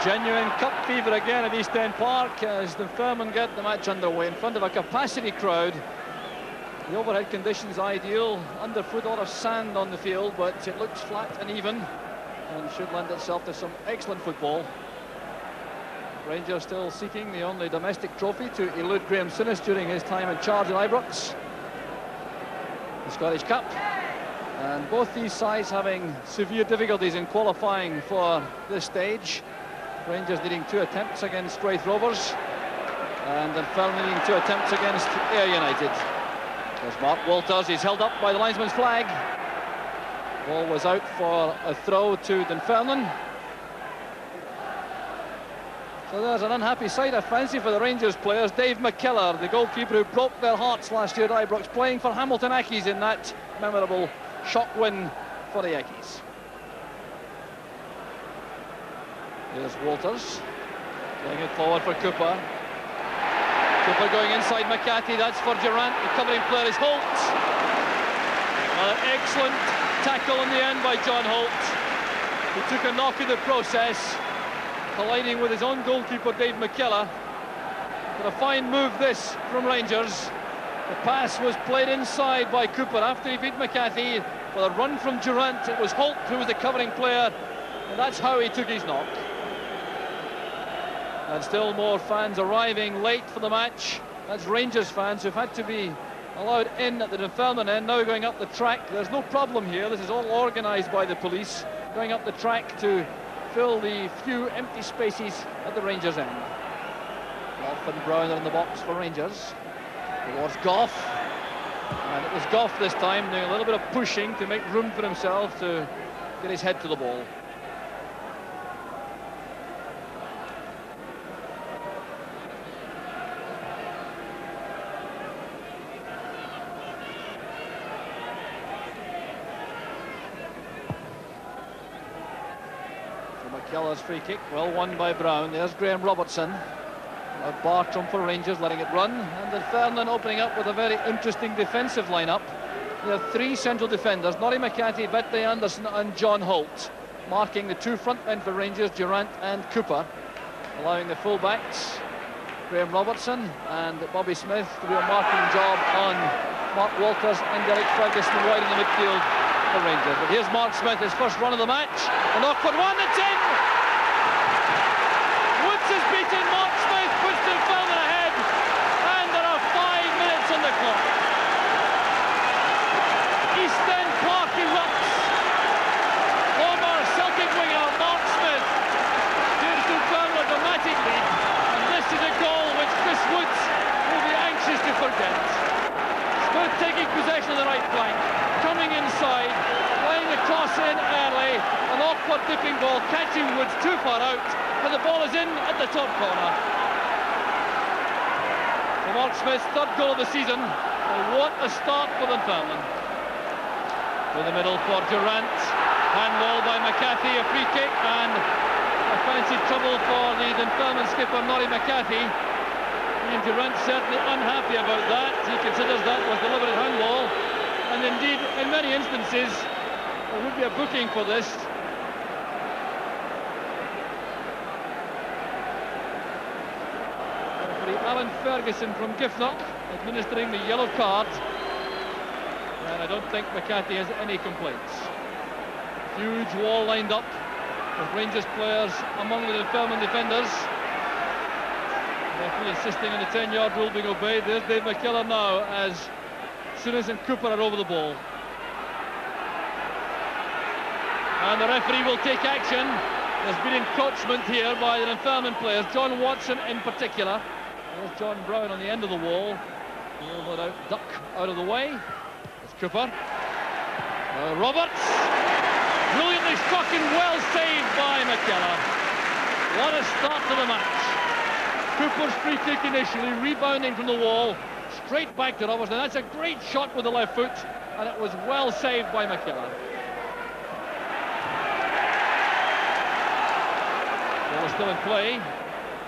Genuine cup fever again at East End Park as Dunfermline get the match underway in front of a capacity crowd. The overhead conditions ideal, underfoot a lot of sand on the field, but it looks flat and even and should lend itself to some excellent football. Rangers still seeking the only domestic trophy to elude Graham Souness during his time in charge at Ibrox, the Scottish Cup. And both these sides having severe difficulties in qualifying for this stage. Rangers needing 2 attempts against Wraith Rovers, and Dunfermline needing 2 attempts against Ayr United. There's Mark Walters, he's held up by the linesman's flag. Ball was out for a throw to Dunfermline. So there's an unhappy sight, I fancy, for the Rangers players. Dave McKellar, the goalkeeper who broke their hearts last year at Ibrox, playing for Hamilton Accies in that memorable shock win for the Accies. Here's Walters, playing it forward for Cooper. Cooper going inside McCarthy, that's for Durant. The covering player is Holt. An excellent tackle in the end by John Holt. He took a knock in the process, colliding with his own goalkeeper, Dave McKellar. But a fine move this from Rangers. The pass was played inside by Cooper after he beat McCarthy. For a run from Durant, it was Holt who was the covering player, and that's how he took his knock. And still more fans arriving late for the match. That's Rangers fans who've had to be allowed in at the Dunfermline end, now going up the track. There's no problem here, this is all organised by the police, going up the track to fill the few empty spaces at the Rangers end. Goff and Brown are in the box for Rangers. Towards Goff. And it was Goff this time doing a little bit of pushing to make room for himself to get his head to the ball. McKellar's free kick, well won by Brown. There's Graham Robertson. Bartram for Rangers, letting it run. And Dunfermline opening up with a very interesting defensive lineup. There are 3 central defenders, Norrie McCarthy, Vette Anderson and John Holt, marking the 2 front men for Rangers, Durant and Cooper, allowing the full-backs, Graham Robertson and Bobby Smith, to do a marking job on Mark Walters and Derek Ferguson wide in the midfield for Rangers. But here's Mark Smith, his first run of the match. An awkward one, it's in! Woods is beaten, Mark Smith puts Dunfermline ahead, and there are 5 minutes on the clock. East End Park erupts. Former Celtic winger Mark Smith gives Dunfermline a dramatic lead, and this is a goal which Chris Woods will be anxious to forget. Smith taking possession of the right flank, coming inside, playing the cross in early, an awkward dipping ball, catching Woods too far out, and the ball is in at the top corner. So Mark Smith's 3rd goal of the season, and what a start for Dunfermline. To the middle for Durant, handball by McCarthy, a free kick, and a fancy trouble for the Dunfermline skipper Norrie McCarthy. Ian Durant certainly unhappy about that. He considers that was deliberate handball, and indeed in many instances there would be a booking for this. Referee Alan Ferguson from Giffnock administering the yellow card, and I don't think McCarthy has any complaints. Huge wall lined up with Rangers players among the Dunfermline defenders. Referee insisting on the 10-yard rule being obeyed. There's Dave McKellar now as Souness and Cooper are over the ball. And the referee will take action. There's been encroachment here by the Dunfermline players, John Watson in particular. There's John Brown on the end of the wall. He'll no doubt duck out of the way. There's Cooper. Roberts. Brilliantly struck and well saved by McKellar. What a start to the match. Cooper's free kick initially, rebounding from the wall, straight back to Robertson. That's a great shot with the left foot, and it was well saved by McKellar. Ball is still in play.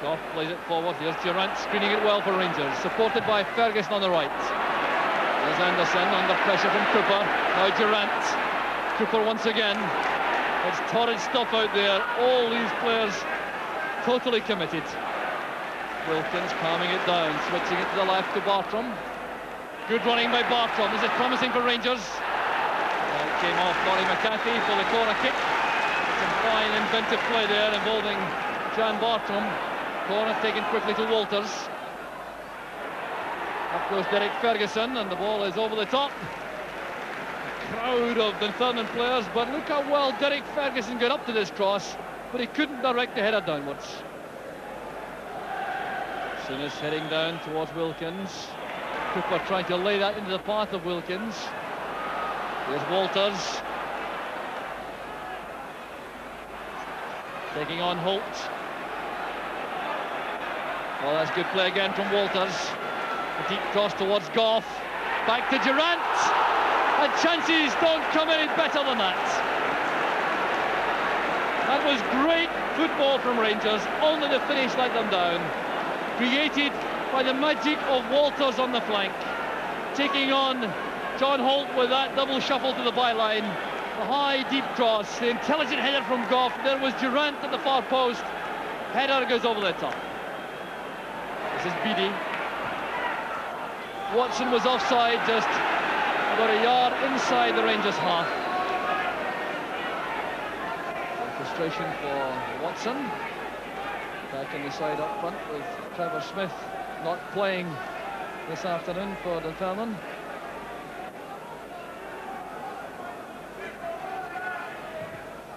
Goff plays it forward. Here's Durant screening it well for Rangers, supported by Ferguson on the right. There's Anderson under pressure from Cooper. Now Durant. Cooper once again. It's torrid stuff out there. All these players totally committed. Wilkins calming it down, switching it to the left to Bartram. Good running by Bartram. This is promising for Rangers. It came off Laurie McCarthy for the corner kick. Some fine inventive play there involving Jan Bartram. Corner taken quickly to Walters. Up goes Derek Ferguson, and the ball is over the top. A crowd of Dunfermline players, but look how well Derek Ferguson got up to this cross, but he couldn't direct the header downwards. Souness heading down towards Wilkins. Cooper trying to lay that into the path of Wilkins. Here's Walters. Taking on Holt. Well, that's good play again from Walters. A deep cross towards Goff. Back to Durant. And chances don't come any better than that. That was great football from Rangers. Only the finish let them down. Created by the magic of Walters on the flank. Taking on John Holt with that double shuffle to the byline. The high, deep cross. The intelligent header from Goff. There was Durant at the far post. Header goes over the top. This is Beattie. Watson was offside, just about a yard inside the Rangers half. Frustration for Watson. Back on the side up front with Trevor Smith not playing this afternoon for Dunfermline.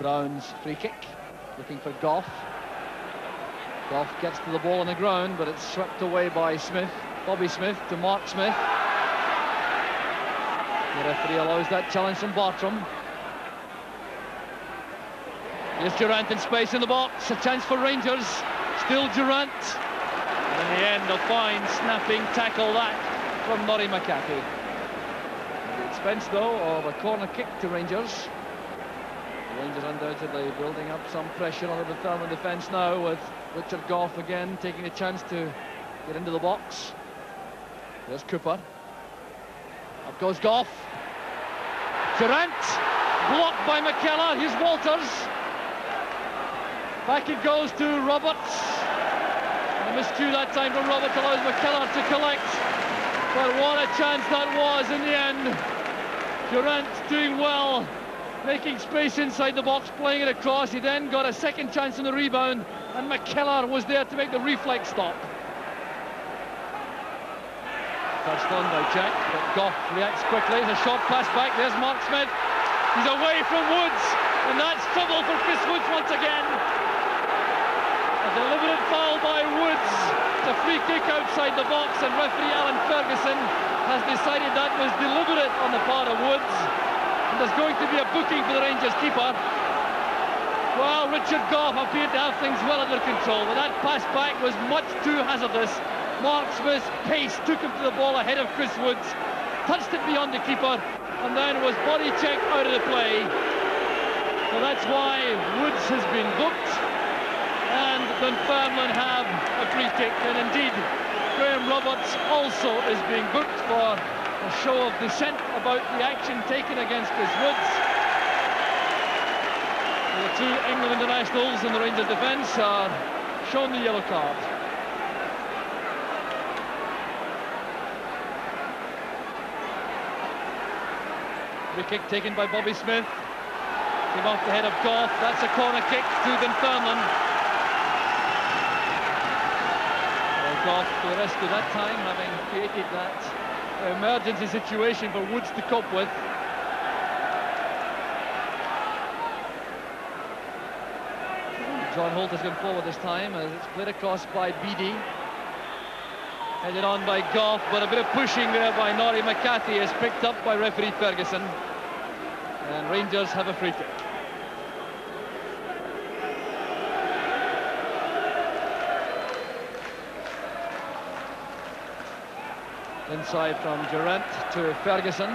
Brown's free kick, looking for Goff. Goff gets to the ball on the ground, but it's swept away by Smith. Bobby Smith to Mark Smith. The referee allows that challenge from Bartram. Here's Durant in space in the box. A chance for Rangers. Still Durant. And in the end, a fine snapping tackle that from Laurie McCarthy. At the expense, though, of a corner kick to Rangers. Rangers undoubtedly building up some pressure on the Dunfermline defence now, with Richard Goff again taking a chance to get into the box. There's Cooper. Up goes Goff. Durant. Blocked by McKellar. Here's Walters. Back it goes to Roberts. And a miscue that time from Roberts allows McKellar to collect. But what a chance that was in the end. Durant doing well, making space inside the box, playing it across. He then got a second chance on the rebound, and McKellar was there to make the reflex stop. Touched on by Jack, but Goff reacts quickly. A short pass back. There's Mark Smith. He's away from Woods, and that's trouble for Chris Woods once again. A deliberate foul by Woods. It's a free kick outside the box, and referee Alan Ferguson has decided that was deliberate on the part of Woods. And there's going to be a booking for the Rangers keeper. Well, Richard Goff appeared to have things well under control, but that pass back was much too hazardous. Mark Smith's pace took him to the ball ahead of Chris Woods, touched it beyond the keeper, and then was body checked out of the play. So that's why Woods has been booked, and Dunfermline have a free kick. And indeed, Graham Roberts also is being booked for a show of dissent about the action taken against Chris Woods. The two England internationals in the Rangers defence are shown the yellow card. Free kick taken by Bobby Smith. Came off the head of Goff. That's a corner kick to Dunfermline. Well, Goff to the rescue that time, having created that emergency situation for Woods to cope with. John Holt has gone forward this time as it's played across by Beattie. Headed on by Goff, but a bit of pushing there by Laurie McCarthy is picked up by referee Ferguson. And Rangers have a free kick. Inside from Durant to Ferguson.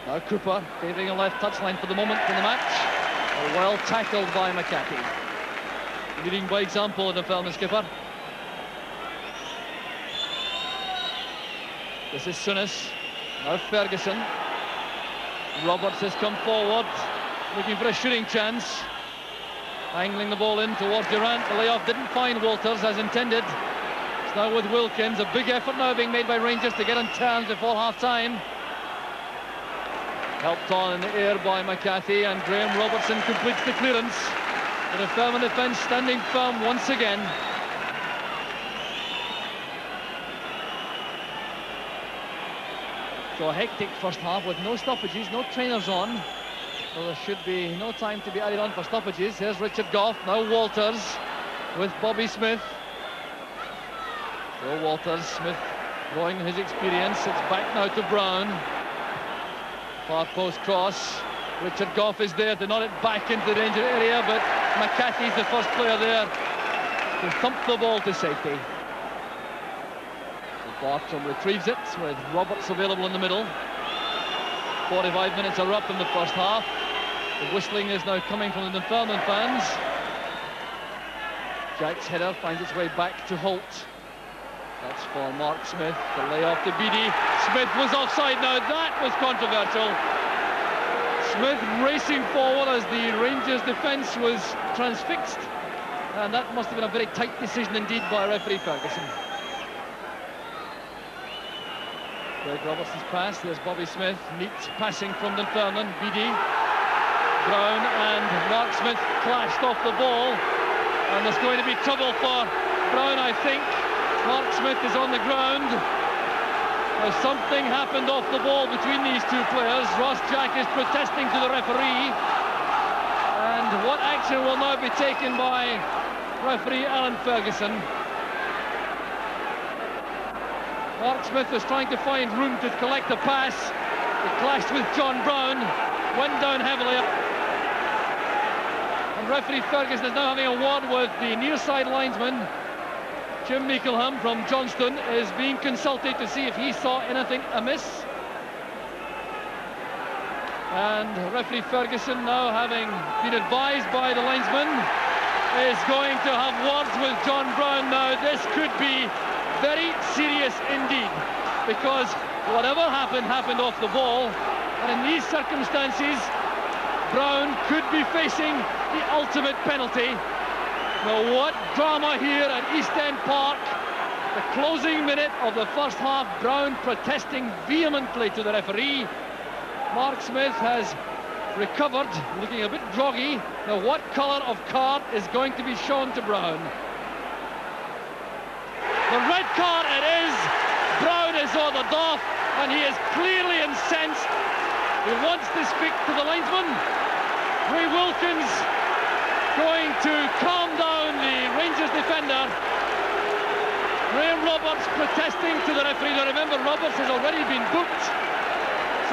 Now Cooper favouring a left touchline for the moment in the match. Well tackled by McCarthy. Leading by example of the Dunfermline skipper. This is Souness. Now Ferguson. Roberts has come forward, looking for a shooting chance. Angling the ball in towards Durant. The layoff didn't find Walters as intended. It's now with Wilkins. A big effort now being made by Rangers to get on terms before half-time. Helped on in the air by McCarthy, and Graham Robertson completes the clearance. The Dunfermline defence standing firm once again. So a hectic first half with no stoppages, no trainers on. So there should be no time to be added on for stoppages. Here's Richard Gough, now Walters with Bobby Smith. So Walters, Smith drawing his experience. It's back now to Brown. Far post cross. Richard Gough is there to nod it back into the danger area, but McCarthy's the first player there to thump the ball to safety. Bartram retrieves it with Roberts available in the middle. 45 minutes are up in the first half. The whistling is now coming from the Dunfermline fans. Jack's header finds its way back to Holt. That's for Mark Smith. The layoff to Beattie. Smith was offside now. That was controversial. Smith racing forward as the Rangers defence was transfixed. And that must have been a very tight decision indeed by referee Ferguson. Greg Robertson's pass. There's Bobby Smith. Neat passing from Dunfermline. Beattie. Brown and Mark Smith clashed off the ball. And there's going to be trouble for Brown, I think. Mark Smith is on the ground. Something happened off the ball between these two players. Ross Jack is protesting to the referee. And what action will now be taken by referee Alan Ferguson? Mark Smith was trying to find room to collect a pass. It clashed with John Brown, went down heavily. And referee Ferguson is now having a word with the near side linesman. Jim Meekleham from Johnston is being consulted to see if he saw anything amiss. And referee Ferguson, now having been advised by the linesman, is going to have words with John Brown now. This could be very serious indeed, because whatever happened off the ball, and in these circumstances Brown could be facing the ultimate penalty. Now what drama here at East End Park. The closing minute of the first half, Brown protesting vehemently to the referee. Mark Smith has recovered, looking a bit groggy. Now what colour of card is going to be shown to Brown? The red card it is. Brown is ordered off, and he is clearly incensed. He wants to speak to the linesman. Ray Wilkins going to calm down the Rangers defender. Graham Roberts protesting to the referee. Now remember, Roberts has already been booked.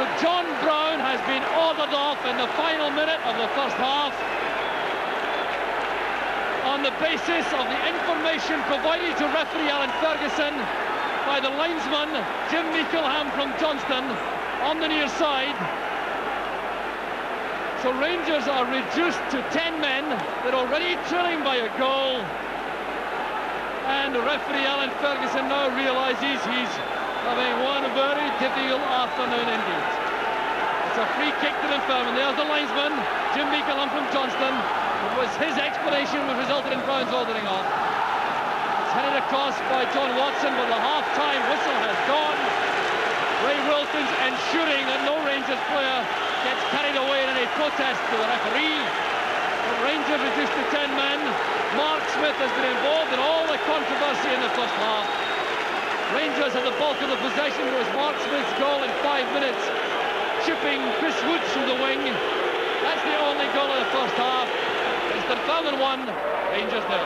So John Brown has been ordered off in the final minute of the first half, on the basis of the information provided to referee Alan Ferguson by the linesman Jim Meekleham from Johnston on the near side. So Rangers are reduced to 10 men. They're already trailing by a goal. And referee Alan Ferguson now realises he's having one very difficult afternoon indeed. It's a free kick to Dunfermline. There's the linesman, Jim Meekleham from Johnston. It was his explanation which resulted in Brown's ordering off. It's headed across by John Watson, but the half-time whistle has gone. Ray Wilkins ensuring that no Rangers player gets carried away in any protest to the referee. The Rangers reduced to 10 men. Mark Smith has been involved in all the controversy in the first half. Rangers had the bulk of the possession. It was Mark Smith's goal in 5 minutes, chipping Chris Woods through the wing. That's the only goal of the first half. It's Dunfermline 1, Rangers 0.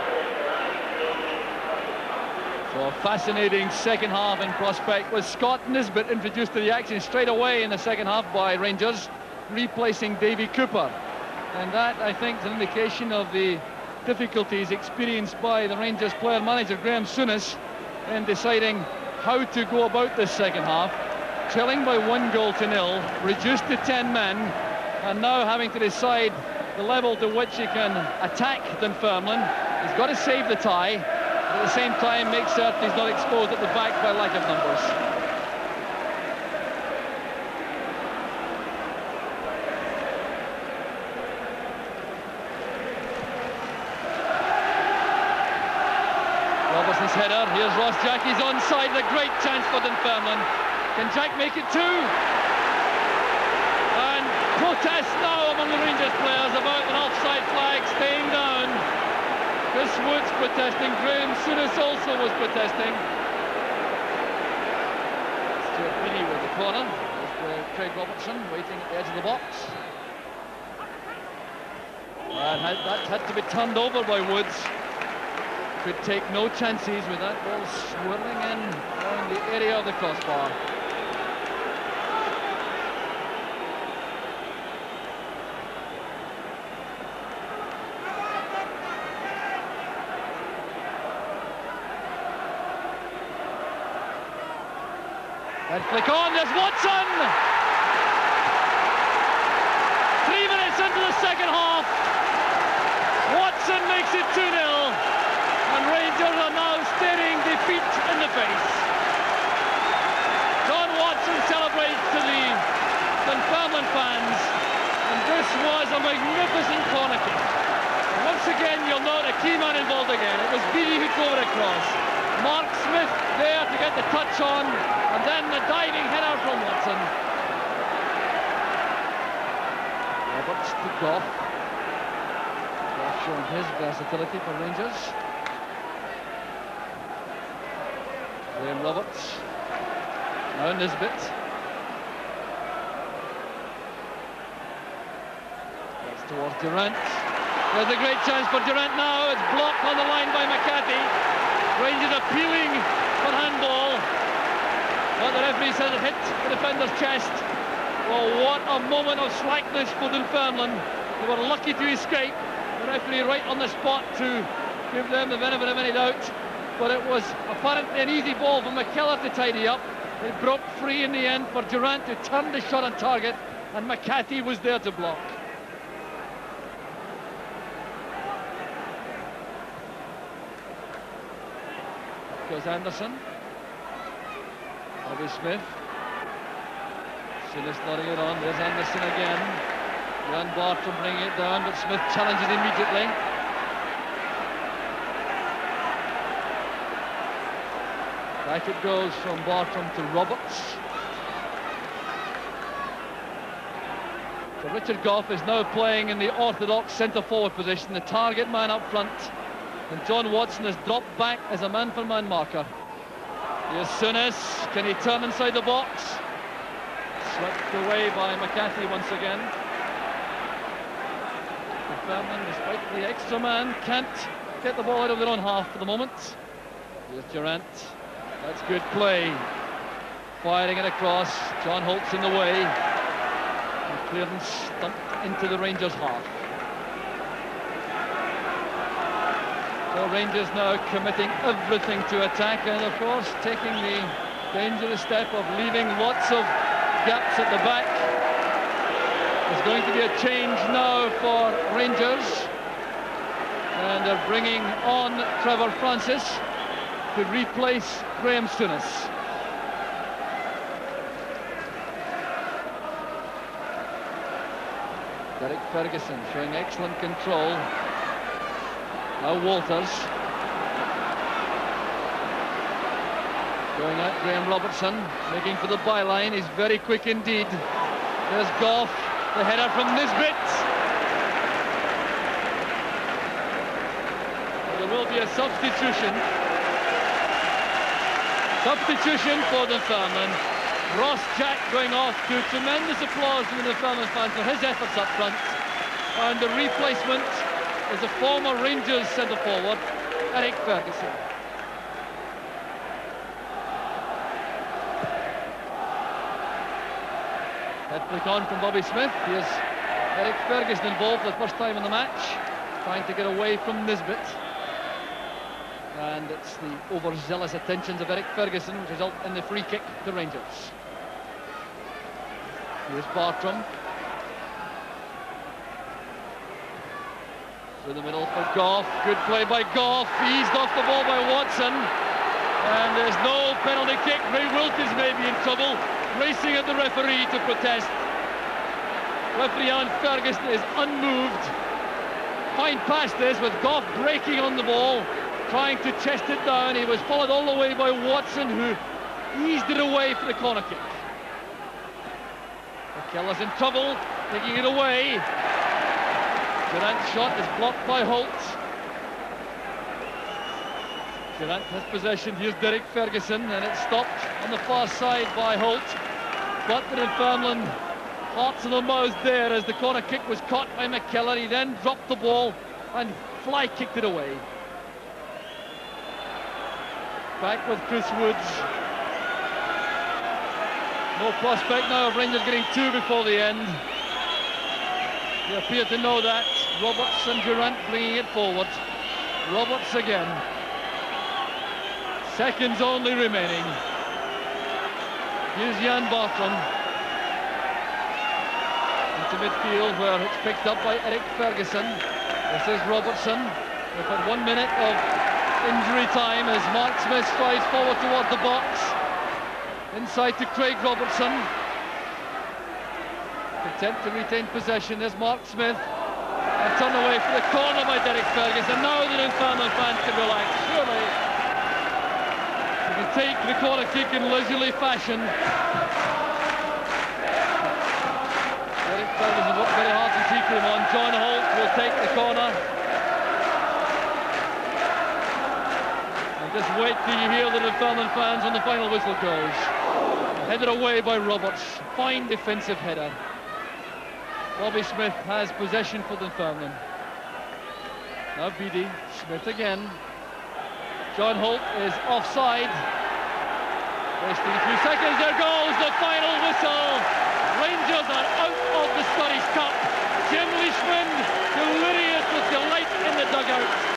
So a fascinating second half in prospect, with Scott Nisbet introduced to the action straight away in the second half by Rangers, replacing Davy Cooper. And that, I think, is an indication of the difficulties experienced by the Rangers player-manager Graham Souness in deciding how to go about this second half. Trailing by 1-0, reduced to 10 men, and now having to decide the level to which he can attack Dunfermline. He's got to save the tie, but at the same time make certain he's not exposed at the back by lack of numbers. Robertson's header. Here's Ross Jack. He's onside. A great chance for Dunfermline. Can Jack make it two? And protest now among the Rangers players about an offside flag staying down. Chris Wood's protesting. Graham Souness also was protesting. Stuart Beattie with the corner. There's Craig Robertson waiting at the edge of the box. And that had to be turned over by Woods. Could take no chances with that ball swirling in around the area of the crossbar. And flick on, there's Watson! 3 minutes into the second half. Watson makes it 2-0. And Rangers are now staring defeat in the face. John Watson celebrates to the Dunfermline fans. And this was a magnificent corner kick. And once again, you'll note a key man involved again. It was Beattie who drove it across. Mark Smith there to get the touch on. And then the diving header from Watson. Roberts to Goff. Goff showing his versatility for Rangers. Graham Roberts. Now Nisbet. That's towards Durant. There's a great chance for Durant now. It's blocked on the line by McCarthy. Rangers appealing for handball. But the referee says it hit the defender's chest. Well, what a moment of slackness for Dunfermline. They were lucky to escape. The referee right on the spot to give them the benefit of any doubt. But it was apparently an easy ball for McKellar to tidy up. It broke free in the end for Durant to turn the shot on target, and McCarthy was there to block. Up goes Anderson. Bobby Smith. Souness nodding it on. There's Anderson again. Jan Bartram bringing it down, but Smith challenges immediately. Back it goes from Bartram to Roberts. So Richard Goff is now playing in the orthodox centre-forward position, the target man up front. And John Watson has dropped back as a man-for-man marker. Here's Souness. Can he turn inside the box? Swept away by McCarthy once again. Dunfermline, despite the extra man, can't get the ball out of their own half for the moment. Here's Durant. That's good play. Firing it across. John Holt's in the way. And clearance stumped into the Rangers' half. So Rangers now committing everything to attack, and of course taking the dangerous step of leaving lots of gaps at the back. There's going to be a change now for Rangers, and they're bringing on Trevor Francis to replace Graham Souness. Derek Ferguson showing excellent control. Now Walters. Going out Graham Robertson, making for the byline. He's very quick indeed. There's Goff, the header from Nisbet. There will be a substitution. Substitution for Dunfermline. Ross Jack going off, to tremendous applause from the Dunfermline fans for his efforts up front. And the replacement is a former Rangers centre-forward, Eric Ferguson. Head flick on from Bobby Smith. Here's Eric Ferguson involved for the first time in the match, trying to get away from Nisbet. And it's the overzealous attentions of Eric Ferguson which result in the free kick to Rangers. Here's Bartram. Through the middle for Goff. Good play by Goff. Eased off the ball by Watson. And there's no penalty kick. Ray Wilkins may be in trouble. Racing at the referee to protest. Referee Alan Ferguson is unmoved. Fine pass this with Goff breaking on the ball, trying to chest it down. He was followed all the way by Watson, who eased it away for the corner kick. McKellar's in trouble, taking it away. Durant's shot is blocked by Holt. Durant has possession. Here's Derek Ferguson, and it's stopped on the far side by Holt. But the Dunfermline hearts in the mouth there as the corner kick was caught by McKellar. He then dropped the ball and fly kicked it away. Back with Chris Woods. No prospect now of Rangers getting two before the end. They appear to know that. Roberts and Durant bringing it forward. Roberts again. Seconds only remaining. Here's Jan Bartram. Into midfield where it's picked up by Eric Ferguson. This is Robertson. We've had 1 minute of injury time as Mark Smith strides forward toward the box. Inside to Craig Robertson. Attempt to retain possession. There's Mark Smith. And turned away for the corner by Derek Ferguson. Now the Dunfermline fans can relax. Surely they can take the corner kick in leisurely fashion. Derek Ferguson worked very hard to keep him on. John Holt will take the corner. And just wait till you hear the Dunfermline fans when the final whistle goes. Headed away by Roberts. Fine defensive header. Bobby Smith has possession for Dunfermline. Now Beattie, Smith again. John Holt is offside. Wasting a few seconds, there goes the final whistle. Rangers are out of the Scottish Cup. Jim Leishman delirious.